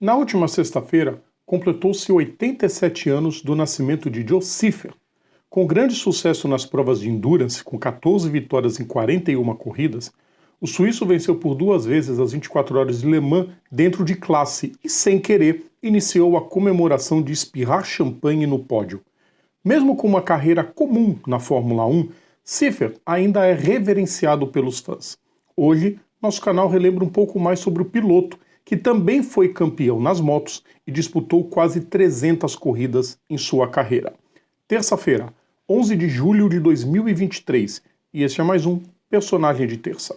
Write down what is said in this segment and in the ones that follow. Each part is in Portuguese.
Na última sexta-feira, completou-se 87 anos do nascimento de Joe Siffer. Com grande sucesso nas provas de endurance, com 14 vitórias em 41 corridas, o suíço venceu por 2 vezes as 24 horas de Le Mans dentro de classe e, sem querer, iniciou a comemoração de espirrar champanhe no pódio. Mesmo com uma carreira comum na Fórmula 1, Siffer ainda é reverenciado pelos fãs. Hoje, nosso canal relembra um pouco mais sobre o piloto, que também foi campeão nas motos e disputou quase 300 corridas em sua carreira. Terça-feira, 11 de julho de 2023, e este é mais um Personagem de Terça.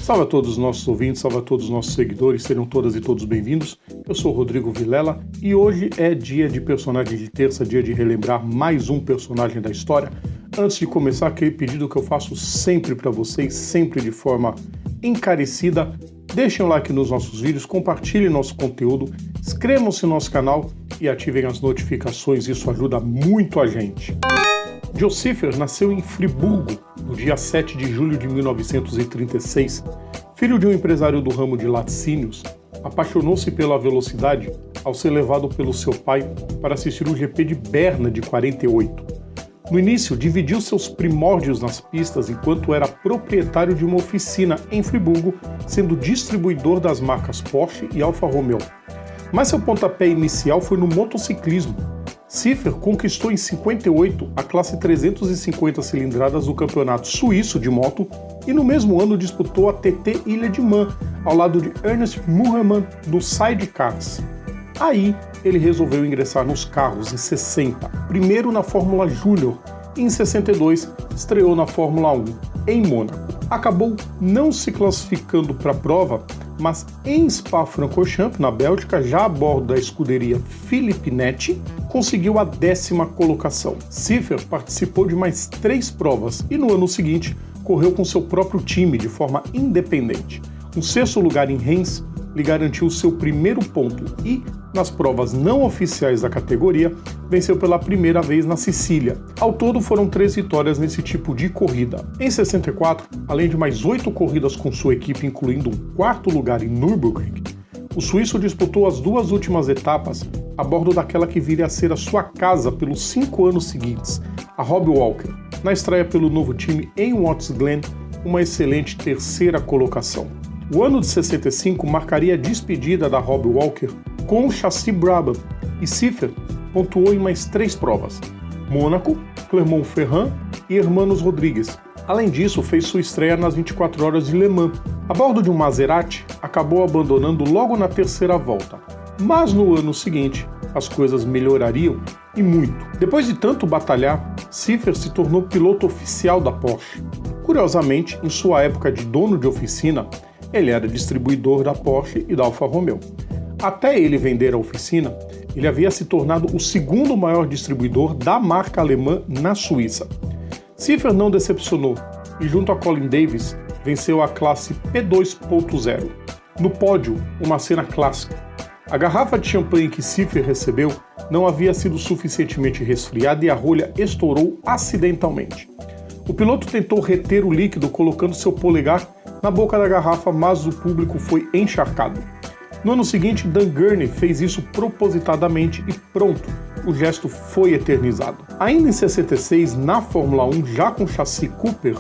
Salve a todos os nossos ouvintes, salve a todos os nossos seguidores, serão todas e todos bem-vindos. Eu sou Rodrigo Vilela e hoje é dia de Personagem de Terça, dia de relembrar mais um personagem da história. Antes de começar, aquele pedido que eu faço sempre para vocês, sempre de forma encarecida, deixem um like nos nossos vídeos, compartilhem nosso conteúdo, inscrevam-se no nosso canal e ativem as notificações, isso ajuda muito a gente. Joe Siffer nasceu em Friburgo, no dia 7 de julho de 1936. Filho de um empresário do ramo de laticínios, apaixonou-se pela velocidade ao ser levado pelo seu pai para assistir o GP de Berna de 48. No início, dividiu seus primórdios nas pistas enquanto era proprietário de uma oficina em Friburgo, sendo distribuidor das marcas Porsche e Alfa Romeo. Mas seu pontapé inicial foi no motociclismo. Siffer conquistou em 58 a classe 350 cilindradas do Campeonato Suíço de Moto e no mesmo ano disputou a TT Ilha de Man, ao lado de Ernest Murrayman do Sidecars. Aí ele resolveu ingressar nos carros em 60, primeiro na Fórmula Júnior e em 62 estreou na Fórmula 1 em Mônaco. Acabou não se classificando para a prova, mas em Spa-Francorchamps, na Bélgica, já a bordo da escuderia Philippe Netti, conseguiu a 10ª colocação. Siffer participou de mais 3 provas e no ano seguinte correu com seu próprio time de forma independente. Um 6º lugar em Reims lhe garantiu seu primeiro ponto e, nas provas não oficiais da categoria, venceu pela primeira vez na Sicília. Ao todo foram 3 vitórias nesse tipo de corrida. Em 64, além de mais 8 corridas com sua equipe, incluindo um 4º lugar em Nürburgring, o suíço disputou as 2 últimas etapas a bordo daquela que viria a ser a sua casa pelos 5 anos seguintes, a Rob Walker, na estreia pelo novo time em Watts Glen, uma excelente 3ª colocação. O ano de 65 marcaria a despedida da Rob Walker com o chassi Brabham, e Siffer pontuou em mais 3 provas: Mônaco, Clermont-Ferrand e Hermanos Rodrigues. Além disso, fez sua estreia nas 24 horas de Le Mans. A bordo de um Maserati, acabou abandonando logo na 3ª volta. Mas no ano seguinte, as coisas melhorariam e muito. Depois de tanto batalhar, Siffer se tornou piloto oficial da Porsche. Curiosamente, em sua época de dono de oficina, ele era distribuidor da Porsche e da Alfa Romeo. Até ele vender a oficina, ele havia se tornado o 2º maior distribuidor da marca alemã na Suíça. Siffer não decepcionou e, junto a Colin Davis, venceu a classe P2.0. No pódio, uma cena clássica. A garrafa de champanhe que Siffer recebeu não havia sido suficientemente resfriada e a rolha estourou acidentalmente. O piloto tentou reter o líquido colocando seu polegar na boca da garrafa, mas o público foi encharcado. No ano seguinte, Dan Gurney fez isso propositadamente e pronto, o gesto foi eternizado. Ainda em 66, na Fórmula 1, já com chassi Cooper,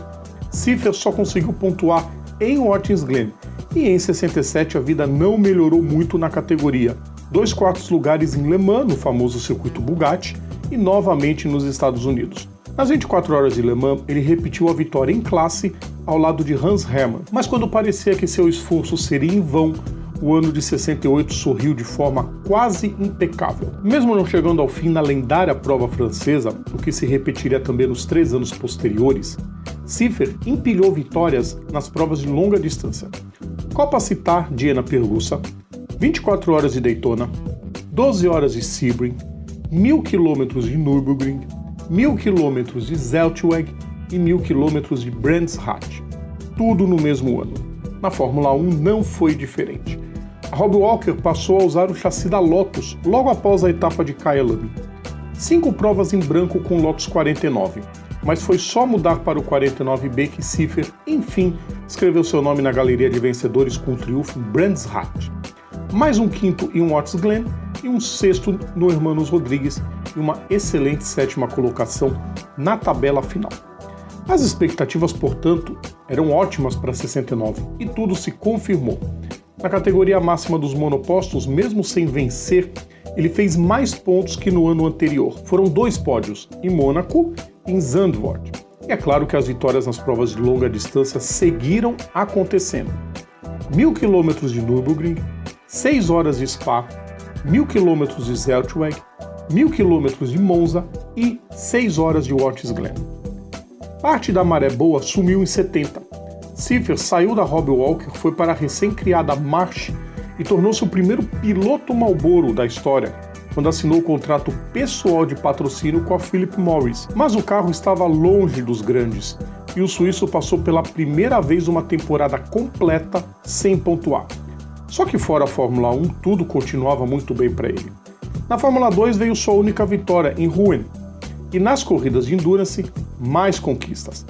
Siffer só conseguiu pontuar em Watkins Glen, e em 67 a vida não melhorou muito na categoria. 2 quartos lugares em Le Mans, no famoso circuito Bugatti, e novamente nos Estados Unidos. Nas 24 horas de Le Mans, ele repetiu a vitória em classe ao lado de Hans Hermann, mas quando parecia que seu esforço seria em vão, o ano de 68 sorriu de forma quase impecável. Mesmo não chegando ao fim na lendária prova francesa, o que se repetiria também nos 3 anos posteriores, Siffer empilhou vitórias nas provas de longa distância. Copa Citar de Enna-Pergusa, 24 horas de Daytona, 12 horas de Sebring, 1000 km de Nürburgring, 1000 km de Zeltweg e 1000 km de Brands Hatch. Tudo no mesmo ano. Na Fórmula 1 não foi diferente. A Rob Walker passou a usar o chassi da Lotus logo após a etapa de Kyalami. 5 provas em branco com Lotus 49. mas foi só mudar para o 49B que Cipher, enfim, escreveu seu nome na galeria de vencedores com um triunfo em Brands Hatch. Mais um quinto em Watts Glen e um sexto no Hermanos Rodrigues e uma excelente sétima colocação na tabela final. As expectativas, portanto, eram ótimas para 69 e tudo se confirmou. Na categoria máxima dos monopostos, mesmo sem vencer, ele fez mais pontos que no ano anterior. Foram 2 pódios, em Mônaco e em Zandvoort. E é claro que as vitórias nas provas de longa distância seguiram acontecendo. 1000 km de Nürburgring, 6 horas de Spa, 1000 km de Zeltweg, 1000 km de Monza e 6 horas de Watts Glen. Parte da maré boa sumiu em 70. Cipher saiu da Robbie Walker, foi para a recém-criada March e tornou-se o primeiro piloto Marlboro da história, quando assinou o contrato pessoal de patrocínio com a Philip Morris. Mas o carro estava longe dos grandes e o suíço passou pela primeira vez uma temporada completa sem pontuar. Só que fora a Fórmula 1 tudo continuava muito bem para ele. Na Fórmula 2 veio sua única vitória em Rouen e nas corridas de endurance mais conquistas.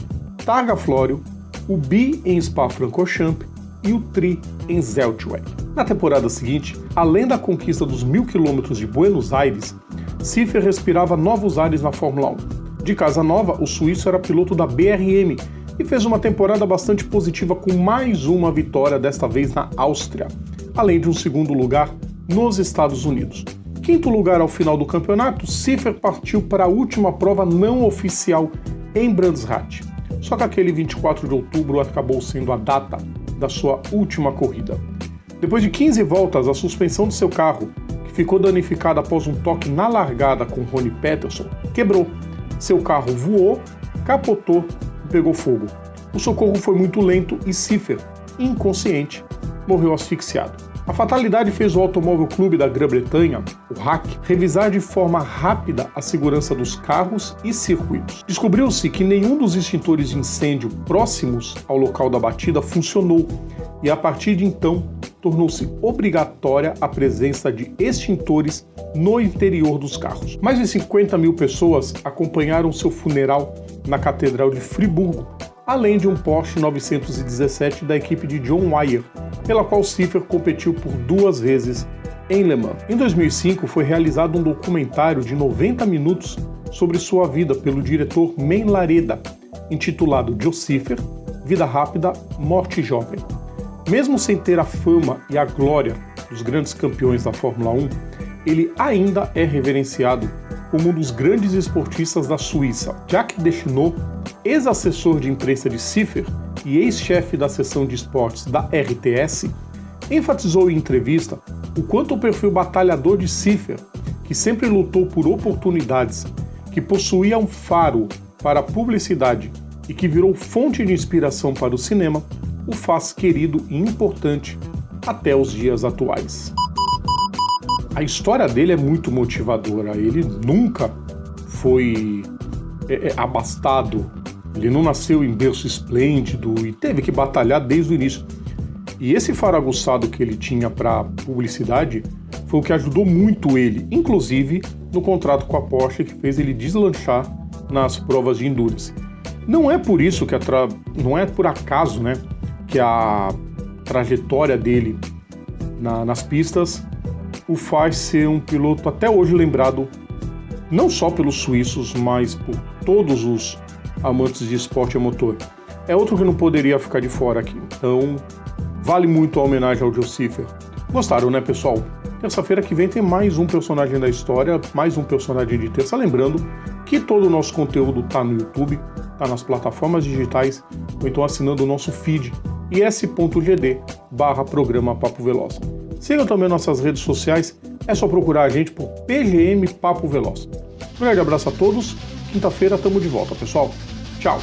Targa Florio, o Bi em Spa-Francorchamps e o Tri em Zeltweg. Na temporada seguinte, além da conquista dos 1000 km de Buenos Aires, Cipher respirava novos ares na Fórmula 1. De casa nova, o suíço era piloto da BRM e fez uma temporada bastante positiva com mais uma vitória, desta vez na Áustria, além de um segundo lugar nos Estados Unidos. Quinto lugar ao final do campeonato, Cipher partiu para a última prova não oficial em Brands Hatch. Só que aquele 24 de outubro acabou sendo a data da sua última corrida. Depois de 15 voltas, a suspensão do seu carro, que ficou danificada após um toque na largada com Ronnie Peterson, quebrou. Seu carro voou, capotou e pegou fogo. O socorro foi muito lento e Cipher, inconsciente, morreu asfixiado. A fatalidade fez o Automóvel Clube da Grã-Bretanha, o RAC, revisar de forma rápida a segurança dos carros e circuitos. Descobriu-se que nenhum dos extintores de incêndio próximos ao local da batida funcionou e, a partir de então, tornou-se obrigatória a presença de extintores no interior dos carros. Mais de 50 mil pessoas acompanharam seu funeral na Catedral de Friburgo, além de um Porsche 917 da equipe de John Wyer, pela qual Cipher competiu por 2 vezes em Le Mans. Em 2005 foi realizado um documentário de 90 minutos sobre sua vida pelo diretor Men Lareda, intitulado Joe Cipher, Vida Rápida, Morte Jovem. Mesmo sem ter a fama e a glória dos grandes campeões da Fórmula 1, ele ainda é reverenciado como um dos grandes esportistas da Suíça. Jacques Deschenaux, ex-assessor de imprensa de Cipher e ex-chefe da seção de esportes da RTS, enfatizou em entrevista o quanto o perfil batalhador de Cipher, que sempre lutou por oportunidades, que possuía um faro para a publicidade e que virou fonte de inspiração para o cinema, o faz querido e importante até os dias atuais. A história dele é muito motivadora, ele nunca foi abastado, ele não nasceu em berço esplêndido e teve que batalhar desde o início. E esse faro aguçado que ele tinha para publicidade foi o que ajudou muito ele, inclusive no contrato com a Porsche, que fez ele deslanchar nas provas de endurance. Não é por isso que não é por acaso, né, que a trajetória dele nas pistas o faz ser um piloto até hoje lembrado não só pelos suíços, mas por todos os amantes de esporte a motor. É outro que não poderia ficar de fora aqui. Então, vale muito a homenagem ao Joe Cipher. Gostaram, né, pessoal? Terça-feira que vem tem mais um personagem da história, mais um personagem de terça. Lembrando que todo o nosso conteúdo está no YouTube, está nas plataformas digitais, ou então assinando o nosso feed, is.gd/programa Papo Veloz. Sigam também nossas redes sociais, é só procurar a gente por PGM Papo Veloz. Um grande abraço a todos, quinta-feira estamos de volta, pessoal. Tchau!